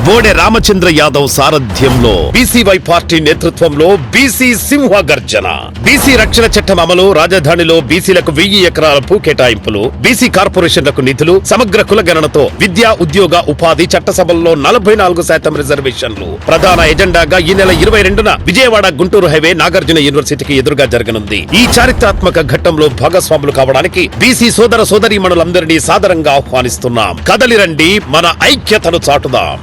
బోడే రామచంద్ర యాదవ్ సారథ్యంలో BCY party నేతృత్వంలో BC సింహ గర్జన. బీసీ రక్షణ చట్టం అమలు, రాజధానిలో బీసీలకు 1000 ఎకరాల భూ కేటాయింపులు, బీసీ కార్పొరేషన్లకు నిధులు, సమగ్ర కులగణనతో విద్యా, ఉద్యోగ, ఉపాధి, చట్టసభల్లో 44% రిజర్వేషన్లు ప్రధాన ఎజెండాగా ఈ నెల 22న విజయవాడ గుంటూరు హైవే నాగార్జున యూనివర్సిటీకి ఎదురుగా జరగనుంది. ఈ చారిత్రాత్మక ఘట్టంలో భాగస్వాములు కావడానికి బీసీ సోదర సోదరీమణులందరినీ సాదరంగా ఆహ్వానిస్తున్నాం. కదలిరండి, మన ఐక్యతను చాటుదాం.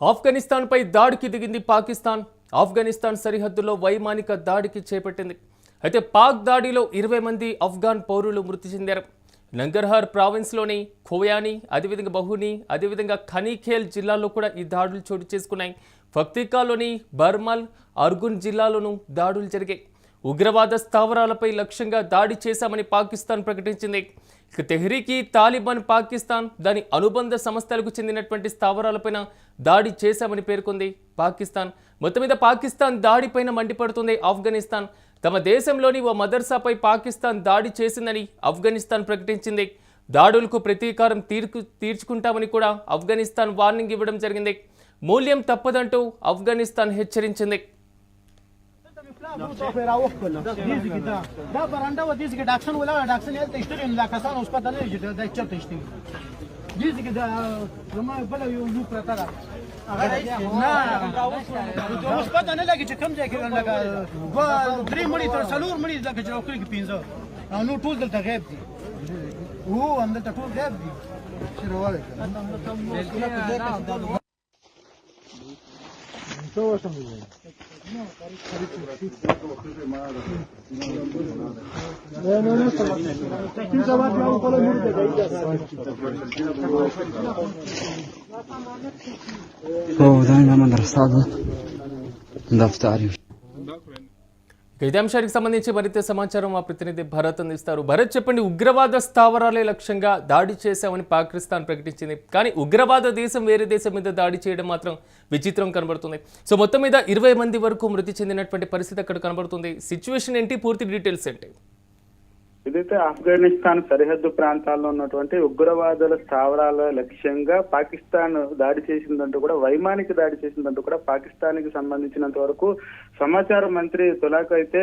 ఆఫ్ఘనిస్తాన్పై దాడికి దిగింది పాకిస్తాన్. ఆఫ్ఘనిస్తాన్ సరిహద్దులో వైమానిక దాడికి చేపట్టింది. అయితే పాక్ దాడిలో 20 మంది ఆఫ్ఘాన్ పౌరులు మృతి చెందారు. నంగర్హార్ ప్రావిన్స్లోని ఖోయాని, అదేవిధంగా బహుని, అదేవిధంగా ఖనీఖేల్ జిల్లాల్లో కూడా ఈ దాడులు చోటు చేసుకున్నాయి. ఫక్తికాలోని బర్మల్, అర్గున్ జిల్లాలోనూ దాడులు జరిగాయి. ఉగ్రవాద స్థావరాలపై లక్ష్యంగా దాడి చేశామని పాకిస్తాన్ ప్రకటించింది. తెహ్రీకి తాలిబాన్ పాకిస్తాన్ దాని అనుబంధ సంస్థలకు చెందినటువంటి స్థావరాలపైన దాడి చేశామని పేర్కొంది పాకిస్తాన్. మొత్తం మీద పాకిస్తాన్ దాడిపైన మండిపడుతుంది ఆఫ్ఘనిస్తాన్. తమ దేశంలోని ఓ మదర్సాపై పాకిస్తాన్ దాడి చేసిందని ఆఫ్ఘనిస్తాన్ ప్రకటించింది. దాడులకు ప్రతీకారం తీర్చుకుంటామని కూడా ఆఫ్ఘనిస్తాన్ వార్నింగ్ ఇవ్వడం జరిగింది. మూల్యం తప్పదంటూ ఆఫ్ఘనిస్తాన్ హెచ్చరించింది. ఇదే అంశానికి సంబంధించి మరింత సమాచారం మా ప్రతినిధి భరత్ అందిస్తారు. భరత్, చెప్పండి, ఉగ్రవాద స్థావరాలే లక్ష్యంగా దాడి చేశామని పాకిస్తాన్ ప్రకటించింది. కానీ ఉగ్రవాద దేశం వేరే దేశం మీద దాడి చేయడం మాత్రం విచిత్రం కనబడుతుంది. సో మొత్తం మీద 20 మంది వరకు మృతి చెందినటువంటి పరిస్థితి అక్కడ కనబడుతుంది. సిచ్యువేషన్ ఏంటి, పూర్తి డీటెయిల్స్ ఏంటి? ఇదైతే ఆఫ్ఘనిస్తాన్ సరిహద్దు ప్రాంతాల్లో ఉన్నటువంటి ఉగ్రవాదుల స్థావరాల లక్ష్యంగా పాకిస్తాన్ దాడి చేసిందంటూ కూడా, వైమానిక దాడి చేసిందంటూ కూడా పాకిస్తాన్ కి సంబంధించినంత వరకు సమాచార మంత్రి తులాక్ అయితే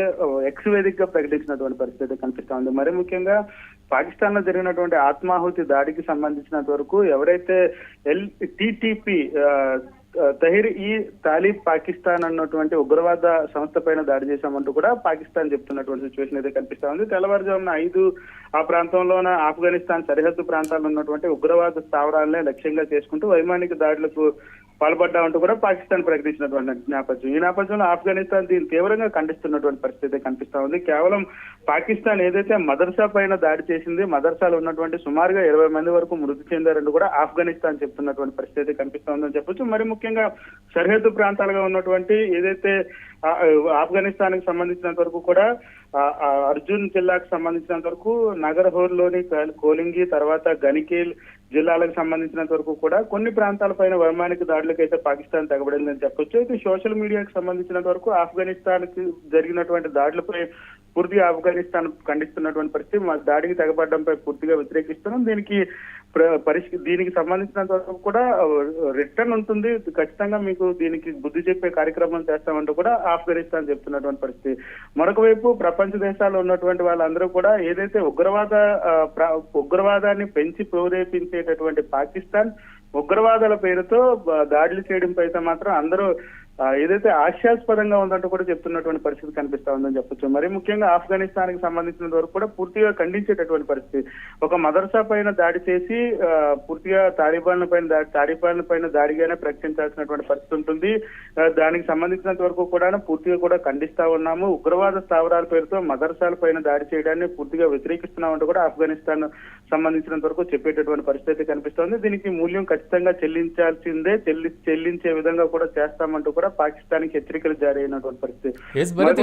ఎక్స్ వేదికగా ప్రకటించినటువంటి పరిస్థితి కనిపిస్తా ఉంది. మరి ముఖ్యంగా పాకిస్తాన్ లో జరిగినటువంటి ఆత్మాహుతి దాడికి సంబంధించినంత వరకు ఎవరైతే టీటీపీ తహీర్ ఈ తాలిబ్ పాకిస్తాన్ అన్నటువంటి ఉగ్రవాద సంస్థ పైన దాడి చేశామంటూ కూడా పాకిస్తాన్ చెప్తున్నటువంటి సిచ్యువేషన్ అయితే కనిపిస్తా ఉంది. తెల్లవారుజామున 5 ఆ ప్రాంతంలోన ఆఫ్ఘనిస్తాన్ సరిహద్దు ప్రాంతాల్లో ఉన్నటువంటి ఉగ్రవాద స్థావరాలనే లక్ష్యంగా చేసుకుంటూ వైమానిక దాడులకు పాల్పడ్డామంటూ కూడా పాకిస్తాన్ ప్రకటించినటువంటి నేపథ్యం. ఈ నేపథ్యంలో ఆఫ్ఘనిస్తాన్ దీన్ని తీవ్రంగా ఖండిస్తున్నటువంటి పరిస్థితి కనిపిస్తా ఉంది. కేవలం పాకిస్తాన్ ఏదైతే మదర్సా పైన దాడి చేసింది, మదర్సాలో ఉన్నటువంటి సుమారుగా 20 మంది వరకు మృతి చెందారంటూ కూడా ఆఫ్ఘనిస్తాన్ చెప్తున్నటువంటి పరిస్థితి కనిపిస్తా ఉందని చెప్పొచ్చు. మరి ముఖ్యంగా సరిహద్దు ప్రాంతాలుగా ఉన్నటువంటి ఏదైతే ఆఫ్ఘనిస్తాన్ కి సంబంధించినంత వరకు కూడా అర్జున్ జిల్లాకు సంబంధించినంత వరకు నగర్హోర్ లోని కోలింగి, తర్వాత గనికేల్ జిల్లాలకు సంబంధించినంత వరకు కూడా కొన్ని ప్రాంతాలపైన వైమానిక దాడులకు అయితే పాకిస్తాన్ తెగబడిందని చెప్పొచ్చు. అయితే సోషల్ మీడియాకు సంబంధించినంత వరకు ఆఫ్ఘనిస్తాన్ కి జరిగినటువంటి దాడులపై పూర్తిగా ఆఫ్ఘనిస్తాన్ ఖండిస్తున్నటువంటి పరిస్థితి, మా దాడికి తెగబడడంపై పూర్తిగా వ్యతిరేకిస్తున్నాం. దీనికి సంబంధించినంత వరకు కూడా రిటర్న్ ఉంటుంది, ఖచ్చితంగా మీకు దీనికి బుద్ధి చెప్పే కార్యక్రమం చేస్తామంటూ కూడా ఆఫ్ఘనిస్తాన్ చెప్తున్నటువంటి పరిస్థితి. మరొక వైపు ప్రపంచ దేశాల్లో ఉన్నటువంటి వాళ్ళందరూ కూడా ఏదైతే ఉగ్రవాదాన్ని పెంచి ప్రేరేపించేటటువంటి పాకిస్తాన్ ఉగ్రవాదాల పేరుతో దాడులు చేయడంపై అయితే మాత్రం అందరూ ఏదైతే హాస్యాస్పదంగా ఉందంటూ కూడా చెప్తున్నటువంటి పరిస్థితి కనిపిస్తా ఉందని చెప్పొచ్చు. మరి ముఖ్యంగా ఆఫ్ఘనిస్తాన్ కి సంబంధించిన వరకు కూడా పూర్తిగా ఖండించేటటువంటి పరిస్థితి. ఒక మదర్సా పైన దాడి చేసి పూర్తిగా తాలిబాన్ల పైన దాడిగానే ప్రకటించాల్సినటువంటి పరిస్థితి ఉంటుంది. దానికి సంబంధించినంత వరకు కూడా పూర్తిగా కూడా ఖండిస్తా ఉన్నాము. ఉగ్రవాద స్థావరాల పేరుతో మదర్సాల పైన దాడి చేయడాన్ని పూర్తిగా వ్యతిరేకిస్తున్నామంటూ కూడా ఆఫ్ఘనిస్తాన్ సంబంధించినంత వరకు చెప్పేటటువంటి పరిస్థితి కనిపిస్తోంది. దీనికి మూల్యం ఖచ్చితంగా చెల్లించాల్సిందే, చెల్లించే విధంగా కూడా చేస్తామంటూ కూడా పాకిస్తాన్ కి హెచ్చరికలు జారీ అయినటువంటి పరిస్థితి.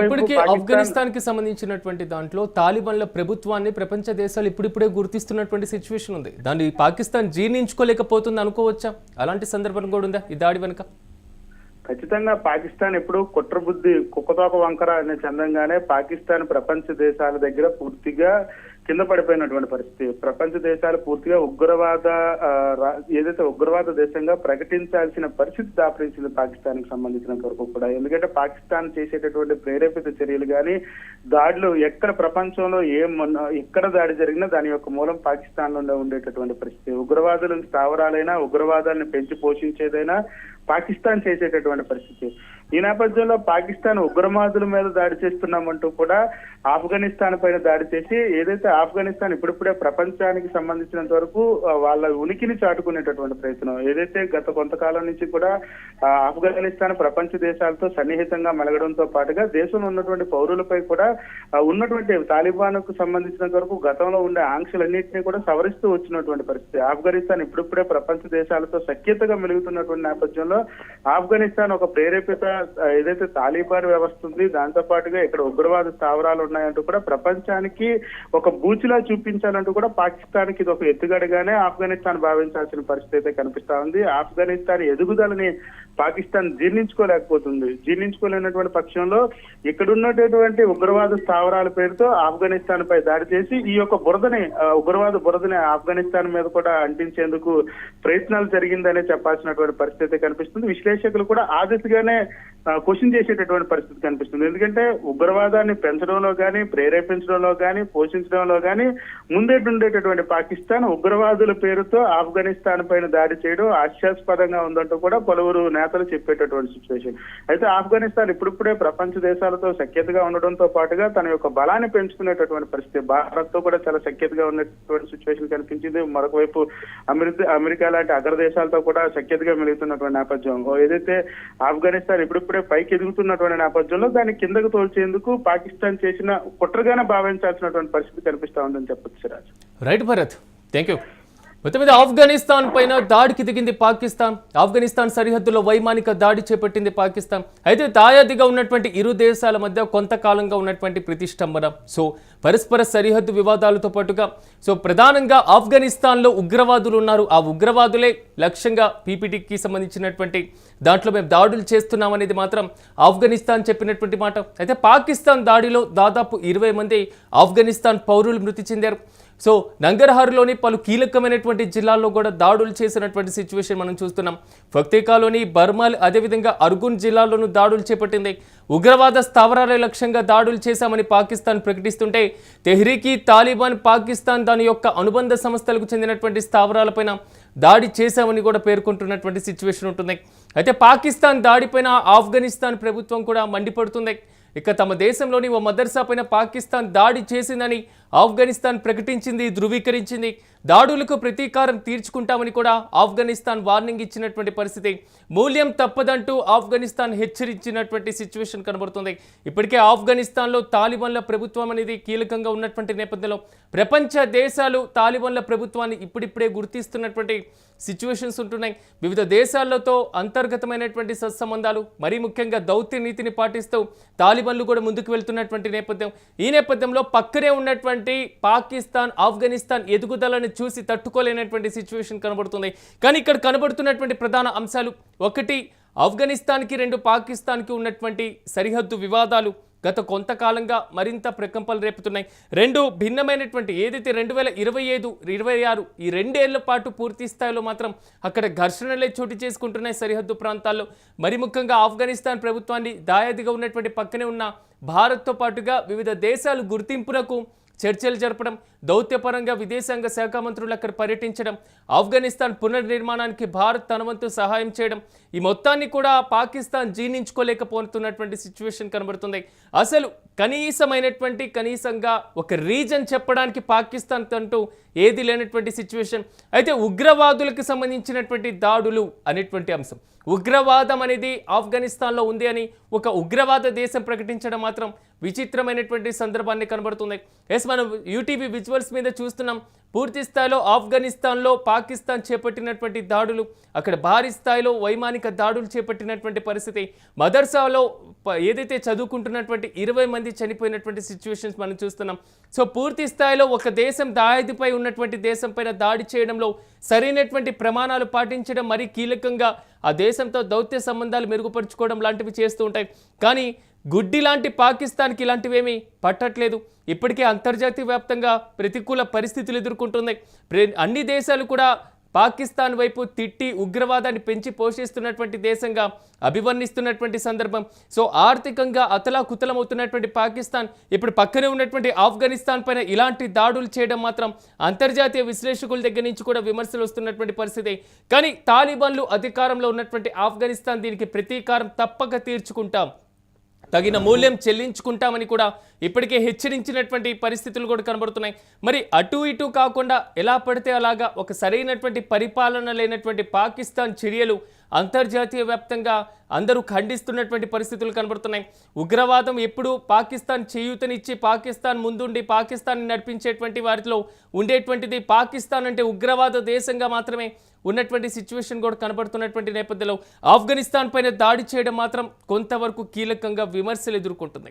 ఇప్పటికీ ఆఫ్ఘనిస్తాన్ కి సంబంధించినటువంటి దాంట్లో తాలిబాన్ల ప్రభుత్వాన్ని ప్రపంచ దేశాలు ఇప్పుడిప్పుడే గుర్తిస్తున్నటువంటి సిచ్యువేషన్ ఉంది. దాన్ని పాకిస్తాన్ జీర్ణించుకోలేకపోతుంది అనుకోవచ్చా? అలాంటి సందర్భం కూడా ఉందా ఈ దాడి వెనుక? ఖచ్చితంగా పాకిస్తాన్ ఎప్పుడు కుట్రబుద్ధి కుక్కతోక వంకర అనే చందంగానే పాకిస్తాన్ ప్రపంచ దేశాల దగ్గర పూర్తిగా కింద పడిపోయినటువంటి పరిస్థితి. ప్రపంచ దేశాలు పూర్తిగా ఉగ్రవాద ఏదైతే ఉగ్రవాద దేశంగా ప్రకటించాల్సిన పరిస్థితి దాపరించింది పాకిస్తాన్ కి సంబంధించినంత వరకు కూడా. ఎందుకంటే పాకిస్తాన్ చేసేటటువంటి ప్రేరేపిత చర్యలు కానీ దాడులు ఎక్కడ ప్రపంచంలో ఎక్కడ దాడి జరిగినా దాని యొక్క మూలం పాకిస్తాన్ లోనే ఉండేటటువంటి పరిస్థితి. ఉగ్రవాదుల స్థావరాలైనా ఉగ్రవాదాన్ని పెంచి పోషించేదైనా పాకిస్తాన్ చేసేటటువంటి పరిస్థితి. ఈ నేపథ్యంలో పాకిస్తాన్ ఉగ్రవాదుల మీద దాడి చేస్తున్నామంటూ కూడా ఆఫ్ఘనిస్తాన్ పైన దాడి చేసి ఏదైతే ఆఫ్ఘనిస్తాన్ ఇప్పుడిప్పుడే ప్రపంచానికి సంబంధించినంత వరకు వాళ్ళ ఉనికిని చాటుకునేటటువంటి ప్రయత్నం. ఏదైతే గత కొంతకాలం నుంచి కూడా ఆఫ్ఘనిస్తాన్ ప్రపంచ దేశాలతో సన్నిహితంగా మెలగడంతో పాటుగా దేశంలో ఉన్నటువంటి పౌరులపై కూడా ఉన్నటువంటి తాలిబాన్ కు సంబంధించినంత వరకు గతంలో ఉండే ఆంక్షలన్నింటినీ కూడా సవరిస్తూ వచ్చినటువంటి పరిస్థితి. ఆఫ్ఘనిస్తాన్ ఇప్పుడిప్పుడే ప్రపంచ దేశాలతో సఖ్యతగా మెలుగుతున్నటువంటి నేపథ్యంలో ఆఫ్ఘనిస్తాన్ ఒక ప్రేరేపిత ఏదైతే తాలిబాన్ వ్యవస్థ ఉంది, దాంతో పాటుగా ఇక్కడ ఉగ్రవాద స్థావరాలు ఉన్నాయంటూ కూడా ప్రపంచానికి ఒక బూచిలా చూపించాలంటూ కూడా పాకిస్తాన్ కి ఇది ఒక ఎత్తుగడగానే ఆఫ్ఘనిస్తాన్ భావించాల్సిన పరిస్థితి అయితే కనిపిస్తా ఉంది. ఆఫ్ఘనిస్తాన్ ఎదుగుదలని పాకిస్తాన్ జీర్ణించుకోలేకపోతుంది. జీర్ణించుకోలేనటువంటి పక్షంలో ఇక్కడ ఉన్నటువంటి ఉగ్రవాద స్థావరాల పేరుతో ఆఫ్ఘనిస్తాన్ పై దాడి చేసి ఈ యొక్క ఉగ్రవాద బురదని ఆఫ్ఘనిస్తాన్ మీద కూడా అంటించేందుకు ప్రయత్నాలు జరిగిందనే చెప్పాల్సినటువంటి పరిస్థితి కనిపిస్తుంది. విశ్లేషకులు కూడా ఆ దిశగానే క్వశ్చన్ చేసేటటువంటి పరిస్థితి కనిపిస్తుంది. ఎందుకంటే ఉగ్రవాదాన్ని పెంచడంలో కానీ ప్రేరేపించడంలో కానీ పోషించడంలో కానీ ముందేటుండేటటువంటి పాకిస్తాన్ ఉగ్రవాదుల పేరుతో ఆఫ్ఘనిస్తాన్ పైన దాడి చేయడం హాస్యాస్పదంగా ఉందంటూ కూడా పలువురు నేతలు చెప్పేటటువంటి సిచ్యువేషన్. అయితే ఆఫ్ఘనిస్తాన్ ఇప్పుడిప్పుడే ప్రపంచ దేశాలతో సఖ్యతగా ఉండడంతో పాటుగా తన యొక్క బలాన్ని పెంచుకునేటటువంటి పరిస్థితి. భారత్ తో కూడా చాలా సఖ్యతగా ఉన్నటువంటి సిచ్యువేషన్ కనిపించింది. మరొక వైపు అమెరికా లాంటి అగ్రదేశాలతో కూడా సఖ్యతగా మెలుగుతున్నటువంటి నేపథ్యం. ఏదైతే ఆఫ్ఘనిస్తాన్ ఇప్పుడిప్పుడే పైకి ఎదుగుతున్నటువంటి నేపథ్యంలో దాన్ని కిందకు తోల్చేందుకు పాకిస్తాన్ చేసిన కుట్రగానే భావించాల్సినటువంటి పరిస్థితి కనిపిస్తా ఉందని చెప్పొచ్చు Siraj. Right Bharat, thank you. మొత్తం మీద ఆఫ్ఘనిస్తాన్ పైన దాడికి దిగింది పాకిస్తాన్. ఆఫ్ఘనిస్తాన్ సరిహద్దులో వైమానిక దాడి చేపట్టింది పాకిస్తాన్. అయితే తాయాదిగా ఉన్నటువంటి ఇరు దేశాల మధ్య కొంతకాలంగా ఉన్నటువంటి ప్రతిష్టంభన, పరస్పర సరిహద్దు వివాదాలతో పాటుగా ప్రధానంగా ఆఫ్ఘనిస్తాన్లో ఉగ్రవాదులు ఉన్నారు. ఆ ఉగ్రవాదులే లక్ష్యంగా పీపీటీకి సంబంధించినటువంటి దాంట్లో మేము దాడులు చేస్తున్నామనేది మాత్రం ఆఫ్ఘనిస్తాన్ చెప్పినటువంటి మాట. అయితే పాకిస్తాన్ దాడిలో దాదాపు 20 మంది ఆఫ్ఘనిస్తాన్ పౌరులు మృతి చెందారు. నంగర్హార్లోని పలు కీలకమైనటువంటి జిల్లాల్లో కూడా దాడులు చేసినటువంటి సిచ్యువేషన్ మనం చూస్తున్నాం. ఫక్తేకాలోని బర్మల్, అదేవిధంగా అర్గున్ జిల్లాల్లోనూ దాడులు చేపట్టింది. ఉగ్రవాద స్థావరాల లక్ష్యంగా దాడులు చేశామని పాకిస్తాన్ ప్రకటిస్తుంటే తెహ్రీకి తాలిబాన్ పాకిస్తాన్ దాని యొక్క అనుబంధ సంస్థలకు చెందినటువంటి స్థావరాలపైన దాడి చేశామని కూడా పేర్కొంటున్నటువంటి సిచ్యువేషన్ ఉంటుంది. అయితే పాకిస్తాన్ దాడిపైన ఆఫ్ఘనిస్తాన్ ప్రభుత్వం కూడా మండిపడుతుంది. ఇక తమ దేశంలోని ఓ మదర్సా పైన పాకిస్తాన్ దాడి చేసిందని ఆఫ్ఘనిస్తాన్ ప్రకటించింది, ధృవీకరించింది. దాడులకు ప్రతీకారం తీర్చుకుంటామని కూడా ఆఫ్ఘనిస్తాన్ వార్నింగ్ ఇచ్చినటువంటి పరిస్థితి. మూల్యం తప్పదంటూ ఆఫ్ఘనిస్తాన్ హెచ్చరించినటువంటి సిచ్యువేషన్ కనబడుతుంది. ఇప్పటికే ఆఫ్ఘనిస్తాన్లో తాలిబాన్ల ప్రభుత్వం అనేది కీలకంగా ఉన్నటువంటి నేపథ్యంలో ప్రపంచ దేశాలు తాలిబాన్ల ప్రభుత్వాన్ని ఇప్పుడిప్పుడే గుర్తిస్తున్నటువంటి సిచ్యువేషన్స్ ఉంటున్నాయి. వివిధ దేశాలతో అంతర్గతమైనటువంటి సత్సంబంధాలు, మరీ ముఖ్యంగా దౌత్య నీతిని పాటిస్తూ తాలిబాన్లు కూడా ముందుకు వెళ్తున్నటువంటి నేపథ్యం. ఈ నేపథ్యంలో పక్కనే ఉన్నటువంటి పాకిస్తాన్ ఆఫ్ఘనిస్తాన్ ఎదుగుదలను చూసి తట్టుకోలేనటువంటి సిచ్యువేషన్ కనబడుతుంది. కానీ ఇక్కడ కనబడుతున్నటువంటి ప్రధాన అంశాలు, ఒకటి ఆఫ్ఘనిస్తాన్కి, 2 పాకిస్తాన్కి ఉన్నటువంటి సరిహద్దు వివాదాలు గత కొంతకాలంగా మరింత ప్రకంపనలు రేపుతున్నాయి. 2 భిన్నమైనటువంటి ఏదైతే 2025, 26 ఈ 2 ఏళ్ల పాటు పూర్తి స్థాయిలో మాత్రం అక్కడ ఘర్షణలే చోటు చేసుకుంటున్నాయి సరిహద్దు ప్రాంతాల్లో. మరి ముఖ్యంగా ఆఫ్ఘనిస్తాన్ ప్రభుత్వాన్ని దాయాదిగా ఉన్నటువంటి పక్కనే ఉన్న భారత్తో పాటుగా వివిధ దేశాలు గుర్తింపునకు చర్చలు జరపడం, దౌత్యపరంగా విదేశాంగ శాఖ మంత్రులు అక్కడ పర్యటించడం, ఆఫ్ఘనిస్తాన్ పునర్నిర్మాణానికి భారత్ తన వంతు సహాయం చేయడం, ఈ మొత్తాన్ని కూడా పాకిస్తాన్ జీర్ణించుకోలేకపోతున్నటువంటి సిచ్యువేషన్ కనబడుతుంది. అసలు కనీసంగా ఒక రీజన్ చెప్పడానికి పాకిస్తాన్ అంటూ ఏది లేనటువంటి సిచ్యువేషన్. అయితే ఉగ్రవాదులకు సంబంధించినటువంటి దాడులు అనేటువంటి అంశం, ఉగ్రవాదం అనేది ఆఫ్ఘనిస్తాన్లో ఉంది అని ఒక ఉగ్రవాద దేశం ప్రకటించడం మాత్రం విచిత్రమైనటువంటి సందర్భాన్ని కనబడుతుంది. మనం యూటీవీ విజువల్స్ మీద చూస్తున్నాం. పూర్తి స్థాయిలో ఆఫ్ఘనిస్తాన్లో పాకిస్తాన్ చేపట్టినటువంటి దాడులు, అక్కడ భారీ స్థాయిలో వైమానిక దాడులు చేపట్టినటువంటి పరిస్థితి. మదర్సాలో ఏదైతే చదువుకుంటున్నటువంటి 20 మంది చనిపోయినటువంటి సిచ్యువేషన్స్ మనం చూస్తున్నాం. పూర్తి స్థాయిలో ఒక దేశం దాయాదిపై ఉన్నటువంటి దేశం పైన దాడి చేయడంలో సరైనటువంటి ప్రమాణాలు పాటించడం, మరీ కీలకంగా ఆ దేశంతో దౌత్య సంబంధాలు మెరుగుపరుచుకోవడం లాంటివి చేస్తూ ఉంటాయి. కానీ గుడ్డి లాంటి పాకిస్తాన్కి ఇలాంటివేమీ పట్టట్లేదు. ఇప్పటికే అంతర్జాతీయ వ్యాప్తంగా ప్రతికూల పరిస్థితులు ఎదుర్కొంటున్నాయి. అన్ని దేశాలు కూడా పాకిస్తాన్ వైపు తిట్టి ఉగ్రవాదాన్ని పెంచి పోషిస్తున్నటువంటి దేశంగా అభివర్ణిస్తున్నటువంటి సందర్భం. సో ఆర్థికంగా అతలాకుతలమవుతున్నటువంటి పాకిస్తాన్ ఇప్పుడు పక్కనే ఉన్నటువంటి ఆఫ్ఘనిస్తాన్ పైన ఇలాంటి దాడులు చేయడం మాత్రం అంతర్జాతీయ విశ్లేషకుల దగ్గర నుంచి కూడా విమర్శలు వస్తున్నటువంటి పరిస్థితి. కానీ తాలిబాన్లు అధికారంలో ఉన్నటువంటి ఆఫ్ఘనిస్తాన్ దీనికి ప్రతీకారం తప్పక తీర్చుకుంటాం, తగిన మూల్యం చెల్లించుకుంటామని కూడా ఇప్పటికే హెచ్చరించినటువంటి పరిస్థితులు కూడా కనబడుతున్నాయి. మరి అటు ఇటు కాకుండా ఎలా పడితే అలాగా ఒక సరైనటువంటి పరిపాలన లేనటువంటి పాకిస్తాన్ చర్యలు అంతర్జాతీయ వ్యాప్తంగా అందరూ ఖండిస్తున్నటువంటి పరిస్థితులు కనబడుతున్నాయి. ఉగ్రవాదం ఎప్పుడు పాకిస్తాన్ చేయూతనిచ్చి పాకిస్తాన్ ముందుండి పాకిస్తాన్ నడిపించేటువంటి వారిలో ఉండేటువంటిది. పాకిస్తాన్ అంటే ఉగ్రవాద దేశంగా మాత్రమే ఉన్నటువంటి సిచ్యువేషన్ కూడా కనబడుతున్నటువంటి నేపథ్యంలో ఆఫ్ఘనిస్తాన్ పైన దాడి చేయడం మాత్రం కొంతవరకు కీలకంగా విమర్శలు ఎదుర్కొంటుంది.